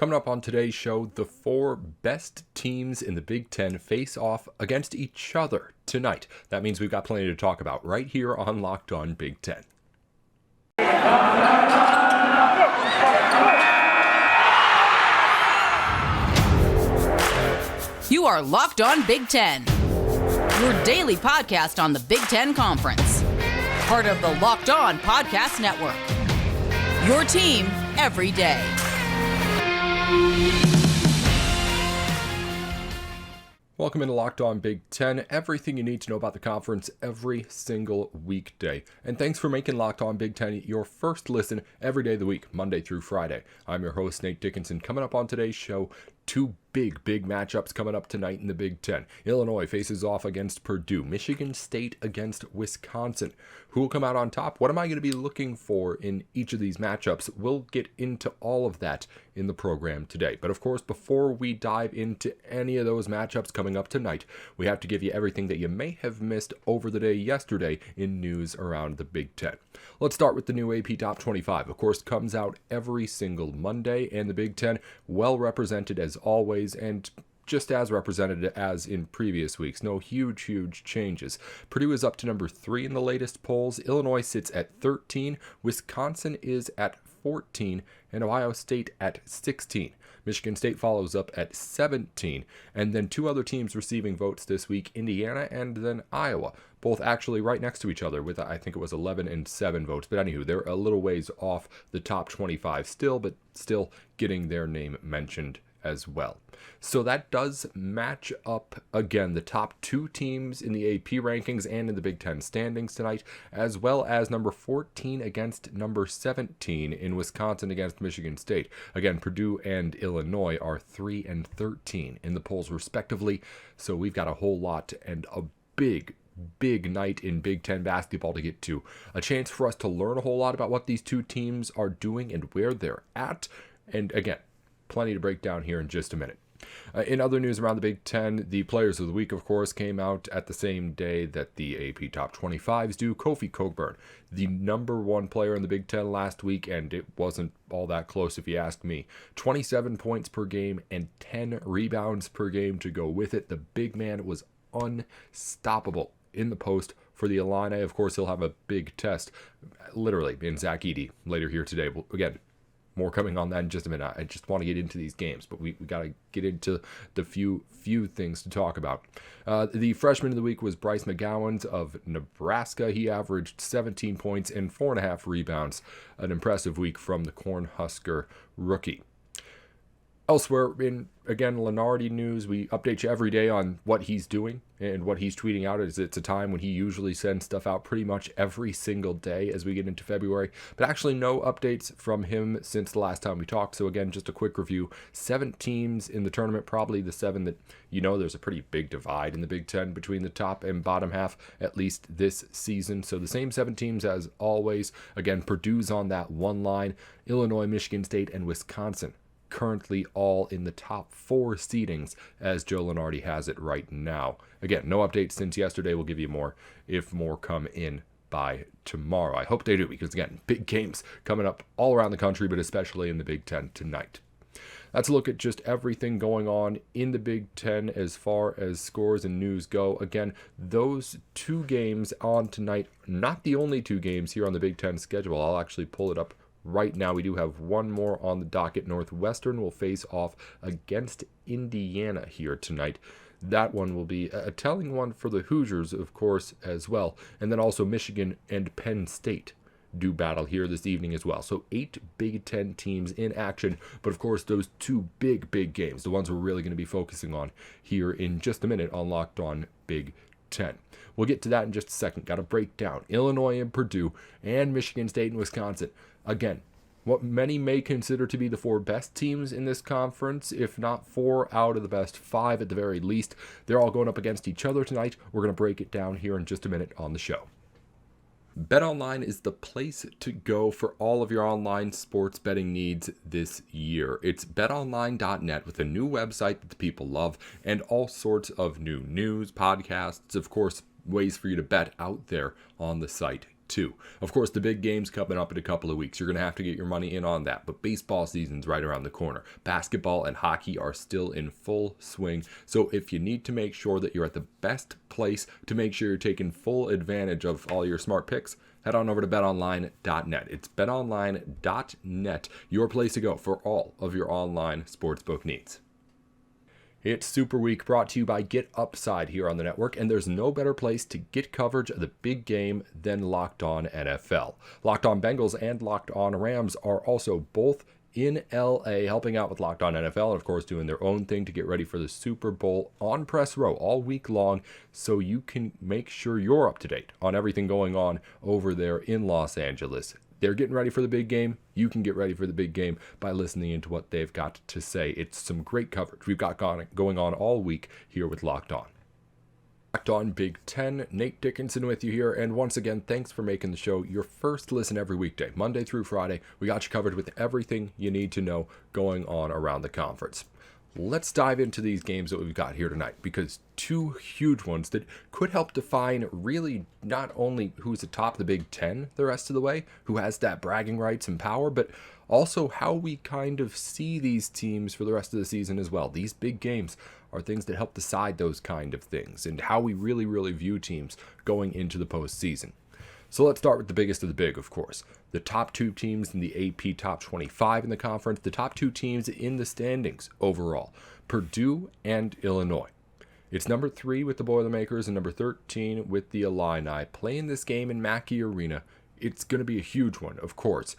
Coming up on today's show, the four best teams in the Big Ten face off against each other tonight. That means we've got plenty to talk about right here on Locked On Big Ten. You are Locked On Big Ten, your daily podcast on the Big Ten Conference. Part of the Locked On Podcast Network. Your team every day. Welcome into Locked On Big Ten, everything you need to know about the conference every single weekday. And thanks for making Locked On Big Ten your first listen every day of the week, Monday through Friday. I'm your host, Nate Dickinson. Coming up on today's show, two big matchups coming up tonight in the Big Ten. Illinois faces off against Purdue. Michigan State against Wisconsin. Who will come out on top? What am I going to be looking for in each of these matchups? We'll get into all of that in the program today. But of course, before we dive into any of those matchups coming up tonight, we have to give you everything that you may have missed over the day yesterday in news around the Big Ten. Let's start with the new AP Top 25. Of course, comes out every single Monday, and the Big Ten well represented as always, and just as represented as in previous weeks. No huge changes. Purdue is up to number 3 in the latest polls. Illinois sits at 13. Wisconsin is at 14. And Ohio State at 16. Michigan State follows up at 17. And then two other teams receiving votes this week, Indiana and then Iowa. Both actually right next to each other with, I think it was 11 and 7 votes. But anywho, they're a little ways off the top 25 still, but still getting their name mentioned as well. So that does match up, again, the top two teams in the AP rankings and in the Big Ten standings tonight, as well as number 14 against number 17 in Wisconsin against Michigan State. Again, Purdue and Illinois are 3 and 13 in the polls respectively, so we've got a whole lot and a big night in Big Ten basketball to get to. A chance for us to learn a whole lot about what these two teams are doing and where they're at, and again, plenty to break down here in just a minute. In other news around the Big Ten, the Players of the Week, of course, came out at the same day that the AP Top 25s do. Kofi Cockburn, the number one player in the Big Ten last week, and it wasn't all that close if you ask me. 27 points per game and 10 rebounds per game to go with it. The big man was unstoppable in the post for the Illini. Of course, he'll have a big test, literally, in Zach Edey later here today. Well, again, more coming on that in just a minute. I just want to get into these games, but we got to get into the few things to talk about. The freshman of the week was Bryce McGowan of Nebraska. He averaged 17 points and 4.5 rebounds. An impressive week from the Cornhusker rookie. Elsewhere, in, again, Lenardi news, we update you every day on what he's doing and what he's tweeting out. It's a time when he usually sends stuff out pretty much every single day as we get into February. But actually no updates from him since the last time we talked. So again, just a quick review. 7 teams in the tournament, probably the 7 that, there's a pretty big divide in the Big Ten between the top and bottom half, at least this season. So the same 7 teams as always. Again, Purdue's on that one line. Illinois, Michigan State, and Wisconsin currently all in the top 4 seedings as Joe Lenardi has it right now. Again, no updates since yesterday. We'll give you more if more come in by tomorrow. I hope they do, because again, big games coming up all around the country, but especially in the Big Ten tonight. Let's look at just everything going on in the Big Ten as far as scores and news go. Again, those 2 games on tonight, not the only 2 games here on the Big Ten schedule. I'll actually pull it up right now. We do have one more on the docket. Northwestern will face off against Indiana here tonight. That one will be a telling one for the Hoosiers, of course, as well. And then also Michigan and Penn State do battle here this evening as well. So 8 Big Ten teams in action. But of course, those 2 big games, the ones we're really going to be focusing on here in just a minute on Locked On Big 10. We'll get to that in just a second. Got to break down Illinois and Purdue and Michigan State and Wisconsin. Again, what many may consider to be the 4 best teams in this conference, if not 4 out of the best 5 at the very least. They're all going up against each other tonight. We're going to break it down here in just a minute on the show. BetOnline is the place to go for all of your online sports betting needs this year. It's betonline.net with a new website that the people love and all sorts of new news, podcasts, of course, ways for you to bet out there on the site. too. Of course, the big game's coming up in a couple of weeks. You're going to have to get your money in on that. But baseball season's right around the corner. Basketball and hockey are still in full swing. So if you need to make sure that you're at the best place to make sure you're taking full advantage of all your smart picks, head on over to betonline.net. It's betonline.net, your place to go for all of your online sportsbook needs. It's Super Week, brought to you by Get Upside here on the network, and there's no better place to get coverage of the big game than Locked On NFL. Locked On Bengals and Locked On Rams are also both in LA helping out with Locked On NFL, and of course doing their own thing to get ready for the Super Bowl on press row all week long, so you can make sure you're up to date on everything going on over there in Los Angeles. They're getting ready for the big game. You can get ready for the big game by listening into what they've got to say. It's some great coverage we've got going on all week here with Locked On. Locked On Big Ten, Nate Dickinson with you here, and once again, thanks for making the show your first listen every weekday, Monday through Friday. We got you covered with everything you need to know going on around the conference. Let's dive into these games that we've got here tonight, because two huge ones that could help define really not only who's atop the Big Ten the rest of the way, who has that bragging rights and power, but also how we kind of see these teams for the rest of the season as well. These big games are things that help decide those kind of things and how we really view teams going into the postseason. So let's start with the biggest of the big, of course. The top two teams in the AP Top 25 in the conference, the top two teams in the standings overall, Purdue and Illinois. It's number 3 with the Boilermakers and number 13 with the Illini. Playing this game in Mackey Arena, it's going to be a huge one, of course.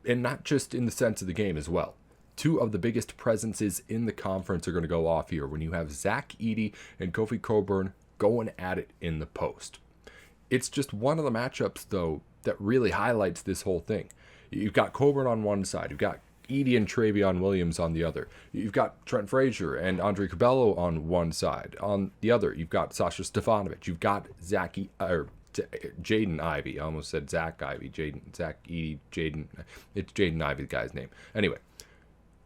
And not just in the sense of the game as well. Two of the biggest presences in the conference are going to go off here when you have Zach Edey and Kofi Cockburn going at it in the post. It's just one of the matchups, though, that really highlights this whole thing. You've got Cockburn on one side. You've got Edey and Travion Williams on the other. You've got Trent Frazier and Andre Cabello on one side. On the other, you've got Sasha Stefanovic. You've got Jaden Ivey. I almost said Zach Ivey. Zach Edey, Jaden. It's Jaden Ivey, the guy's name. Anyway,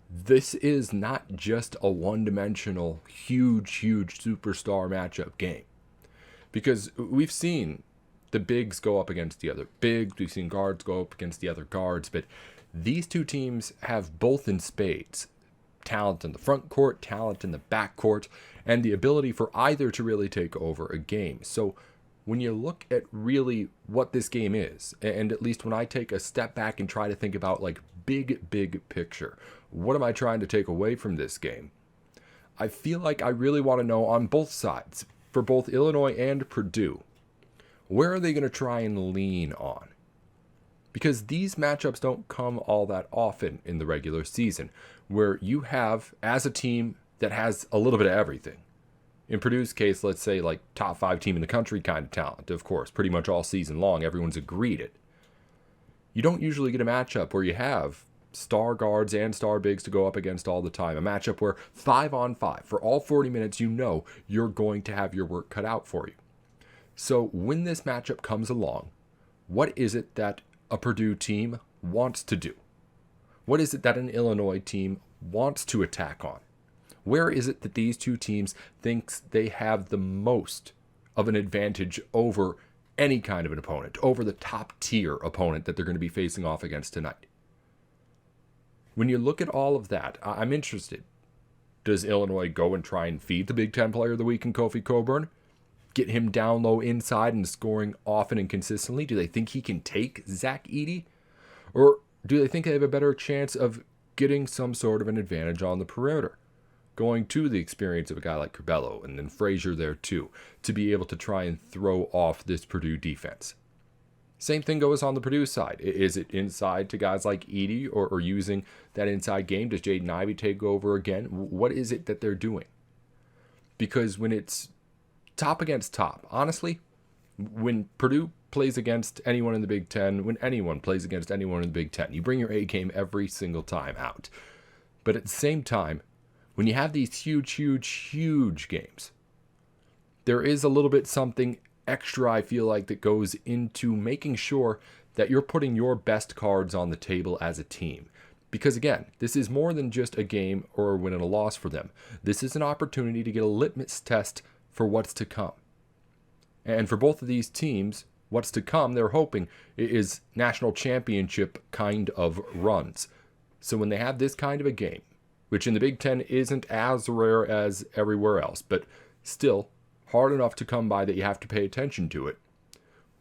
this is not just a one-dimensional, huge superstar matchup game. Because we've seen the bigs go up against the other bigs. We've seen guards go up against the other guards. But these two teams have both in spades talent in the front court, talent in the back court, and the ability for either to really take over a game. So when you look at really what this game is, and at least when I take a step back and try to think about like big picture, what am I trying to take away from this game? I feel like I really want to know on both sides, for both Illinois and Purdue, where are they going to try and lean on? Because these matchups don't come all that often in the regular season, where you have, as a team that has a little bit of everything. In Purdue's case, let's say like top 5 team in the country kind of talent, of course, pretty much all season long, everyone's agreed it. You don't usually get a matchup where you have star guards and star bigs to go up against all the time. A matchup where 5-on-5, for all 40 minutes, you know you're going to have your work cut out for you. So when this matchup comes along, what is it that a Purdue team wants to do? What is it that an Illinois team wants to attack on? Where is it that these two teams thinks they have the most of an advantage over any kind of an opponent, over the top tier opponent that they're going to be facing off against tonight? When you look at all of that, I'm interested. Does Illinois go and try and feed the Big Ten Player of the Week in Kofi Cockburn? Get him down low inside and scoring often and consistently? Do they think he can take Zach Edey? Or do they think they have a better chance of getting some sort of an advantage on the perimeter? Going to the experience of a guy like Cabello and then Frazier there too, to be able to try and throw off this Purdue defense. Same thing goes on the Purdue side. Is it inside to guys like Edey or using that inside game? Does Jaden Ivey take over again? What is it that they're doing? Because when it's top against top, honestly, when Purdue plays against anyone in the Big Ten, when anyone plays against anyone in the Big Ten, you bring your A game every single time out. But at the same time, when you have these huge games, there is a little bit something extra, I feel like, that goes into making sure that you're putting your best cards on the table as a team. Because again, this is more than just a game or a win and a loss for them. This is an opportunity to get a litmus test for what's to come. And for both of these teams, What's to come, they're hoping, is national championship kind of runs. So when they have this kind of a game, which in the Big Ten isn't as rare as everywhere else, but still hard enough to come by that you have to pay attention to it,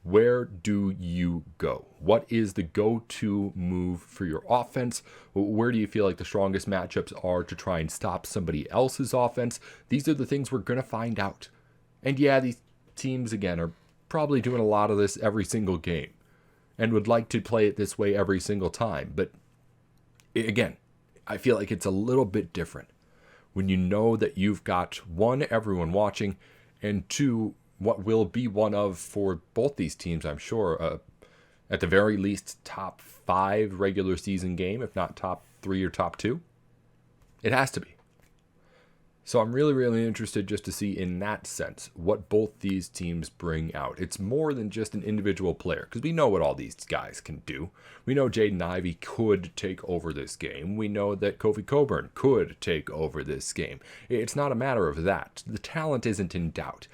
where do you go? What is the go-to move for your offense? Where do you feel like the strongest matchups are to try and stop somebody else's offense? These are the things we're going to find out. And yeah, these teams, again, are probably doing a lot of this every single game and would like to play it this way every single time. But again, I feel like it's a little bit different when you know that you've got, one, everyone watching, and two, what will be one of, for both these teams, I'm sure, at the very least, top 5 regular season game, if not top 3 or top 2. It has to be. So I'm really, really interested just to see in that sense what both these teams bring out. It's more than just an individual player, because we know what all these guys can do. We know Jaden Ivey could take over this game. We know that Kofi Coburn could take over this game. It's not a matter of that. The talent isn't in doubt.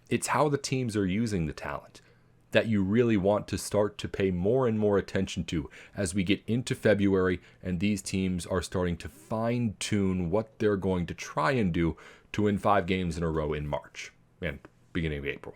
It's how the teams are using the talent that you really want to start to pay more and more attention to as we get into February and these teams are starting to fine-tune what they're going to try and do to win 5 games in a row in March and beginning of April.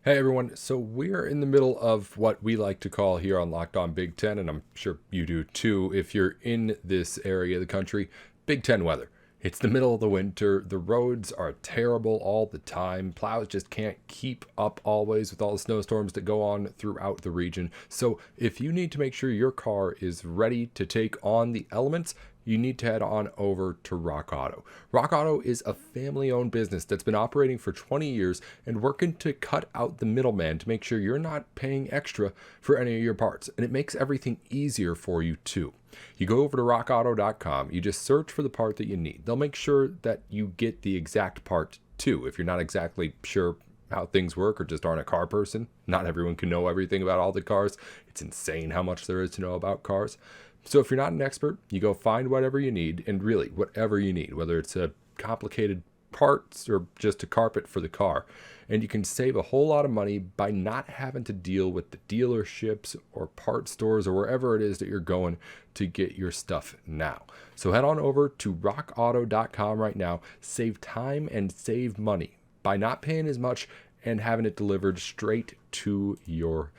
Hey everyone, so we're in the middle of what we like to call here on Locked On Big Ten, and I'm sure you do too if you're in this area of the country, Big Ten weather. It's the middle of the winter. The roads are terrible all the time. Plows just can't keep up always with all the snowstorms that go on throughout the region. So if you need to make sure your car is ready to take on the elements, you need to head on over to Rock Auto. Rock Auto is a family-owned business that's been operating for 20 years and working to cut out the middleman to make sure you're not paying extra for any of your parts. And it makes everything easier for you too. You go over to rockauto.com, you just search for the part that you need. They'll make sure that you get the exact part too. If you're not exactly sure how things work or just aren't a car person, not everyone can know everything about all the cars. It's insane how much there is to know about cars. So if you're not an expert, you go find whatever you need, and really whatever you need, whether it's a complicated parts or just a carpet for the car. And you can save a whole lot of money by not having to deal with the dealerships or part stores or wherever it is that you're going to get your stuff now. So head on over to rockauto.com right now. Save time and save money by not paying as much and having it delivered straight to your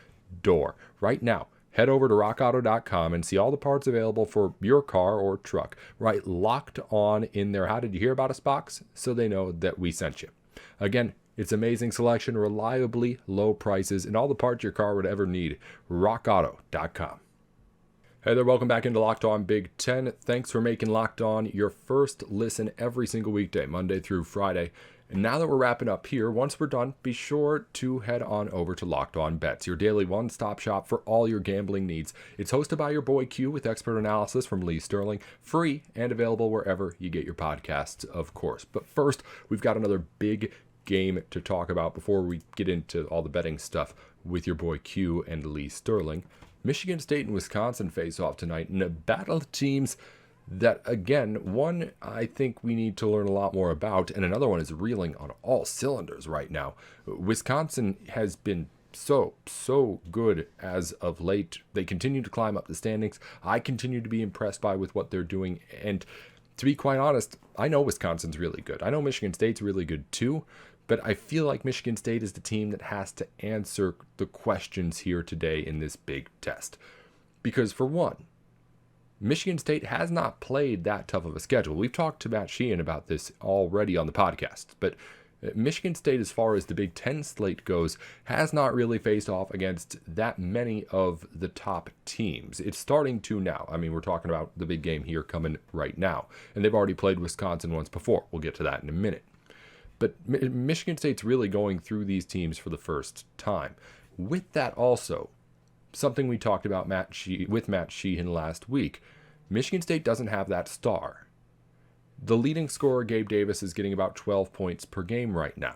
door. Right now, head over to rockauto.com and see all the parts available for your car or truck. Right, Locked On in there. How did you hear about us box? So they know that we sent you. Again, it's amazing selection, reliably low prices, and all the parts your car would ever need. rockauto.com. Hey there, welcome back into Locked On Big Ten. Thanks for making Locked On your first listen every single weekday, Monday through Friday. And now that we're wrapping up here, once we're done, be sure to head on over to Locked On Bets, your daily one-stop shop for all your gambling needs. It's hosted by your boy Q with expert analysis from Lee Sterling, free and available wherever you get your podcasts, of course. But first, we've got another big game to talk about before we get into all the betting stuff with your boy Q and Lee Sterling. Michigan State and Wisconsin face off tonight in a battle of teams that, again, one I think we need to learn a lot more about, and another one is reeling on all cylinders right now. Wisconsin has been so good as of late. They continue to climb up the standings. I continue to be impressed by with what they're doing, and to be quite honest, I know Wisconsin's really good. I know Michigan State's really good too, but I feel like Michigan State is the team that has to answer the questions here today in this big test. Because for one, Michigan State has not played that tough of a schedule. We've talked to Matt Sheehan about this already on the podcast, but Michigan State, as far as the Big Ten slate goes, has not really faced off against that many of the top teams. It's starting to now. I mean, we're talking about the big game here coming right now, and they've already played Wisconsin once before. We'll get to that in a minute. But Michigan State's really going through these teams for the first time. With that also, something we talked about with Matt Sheehan last week, Michigan State doesn't have that star. The leading scorer, Gabe Davis, is getting about 12 points per game right now.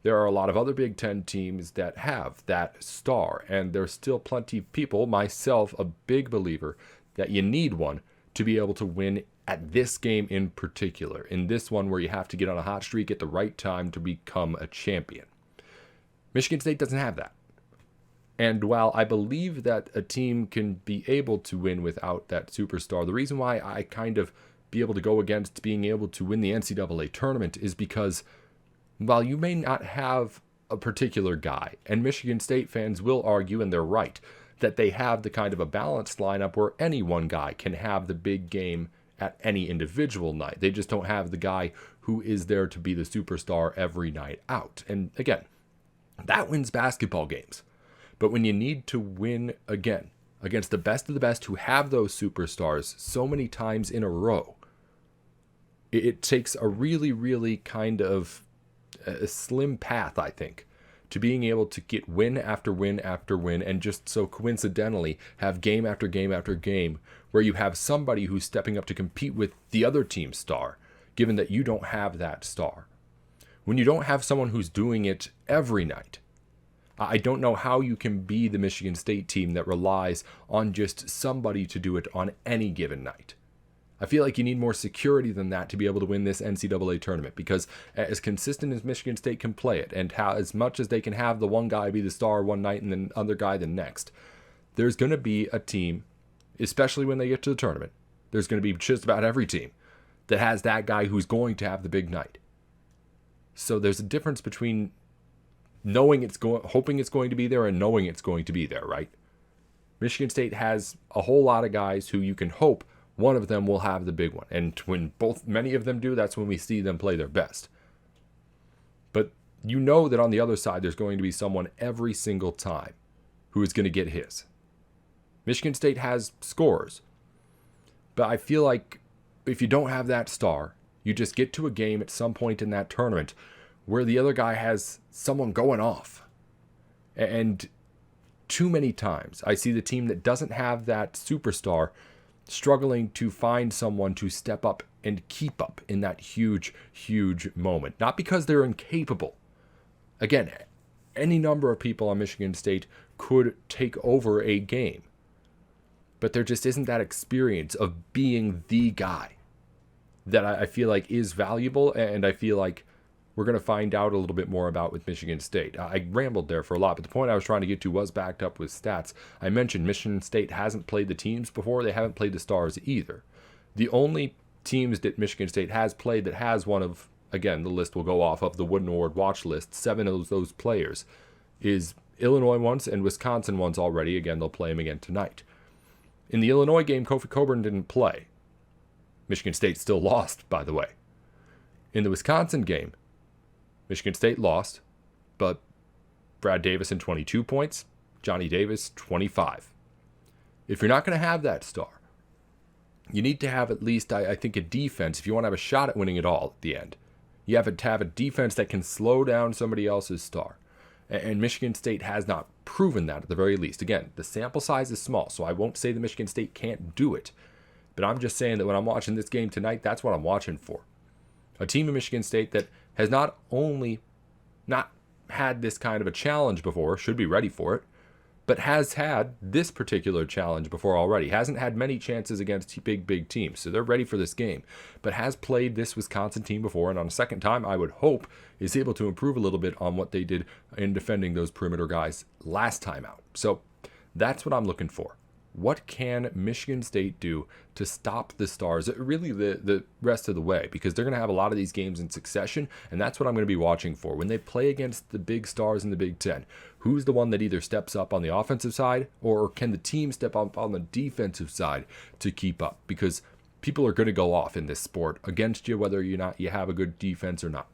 There are a lot of other Big Ten teams that have that star, and there's still plenty of people, myself a big believer, that you need one to be able to win at this game in particular, in this one where you have to get on a hot streak at the right time to become a champion. Michigan State doesn't have that. And while I believe that a team can be able to win without that superstar, the reason why I kind of be able to go against being able to win the NCAA tournament is because while you may not have a particular guy, and Michigan State fans will argue, and they're right, that they have the kind of a balanced lineup where any one guy can have the big game at any individual night. They just don't have the guy who is there to be the superstar every night out. And again, that wins basketball games. But when you need to win again against the best of the best who have those superstars so many times in a row, it takes a really, really kind of a slim path, I think, to being able to get win after win after win and just so coincidentally have game after game after game where you have somebody who's stepping up to compete with the other team's star, given that you don't have that star. When you don't have someone who's doing it every night, I don't know how you can be the Michigan State team that relies on just somebody to do it on any given night. I feel like you need more security than that to be able to win this NCAA tournament, because as consistent as Michigan State can play it, and how as much as they can have the one guy be the star one night and then the other guy the next, there's going to be a team, especially when they get to the tournament, there's going to be just about every team that has that guy who's going to have the big night. So there's a difference between hoping it's going to be there and knowing it's going to be there, right? Michigan State has a whole lot of guys who you can hope one of them will have the big one. And when many of them do, that's when we see them play their best. But you know that on the other side, there's going to be someone every single time who is going to get his. Michigan State has scorers. But I feel like if you don't have that star, you just get to a game at some point in that tournament where the other guy has someone going off. And too many times I see the team that doesn't have that superstar struggling to find someone to step up and keep up in that huge, huge moment. Not because they're incapable. Again, any number of people on Michigan State could take over a game. But there just isn't that experience of being the guy that I feel like is valuable, and I feel like we're going to find out a little bit more about with Michigan State. I rambled there for a lot, but the point I was trying to get to was backed up with stats. I mentioned Michigan State hasn't played the teams before. They haven't played the stars either. The only teams that Michigan State has played that has one of, again, the list will go off of the Wooden Award watch list, 7 of those players, is Illinois once and Wisconsin once already. Again, they'll play them again tonight. In the Illinois game, Kofi Coburn didn't play. Michigan State still lost, by the way. In the Wisconsin game, Michigan State lost, but Brad Davison 22 points, Johnny Davis 25. If you're not going to have that star, you need to have at least, I think, a defense. If you want to have a shot at winning it all at the end, you have to have a defense that can slow down somebody else's star. And Michigan State has not proven that at the very least. Again, the sample size is small, so I won't say that Michigan State can't do it. But I'm just saying that when I'm watching this game tonight, that's what I'm watching for. A team in Michigan State that has not only not had this kind of a challenge before, should be ready for it, but has had this particular challenge before already. Hasn't had many chances against big teams, so they're ready for this game. But has played this Wisconsin team before, and on a second time, I would hope, is able to improve a little bit on what they did in defending those perimeter guys last time out. So that's what I'm looking for. What can Michigan State do to stop the Stars, really the rest of the way? Because they're going to have a lot of these games in succession, and that's what I'm going to be watching for. When they play against the big stars in the Big Ten, who's the one that either steps up on the offensive side, or can the team step up on the defensive side to keep up? Because people are going to go off in this sport against you, whether you have a good defense or not.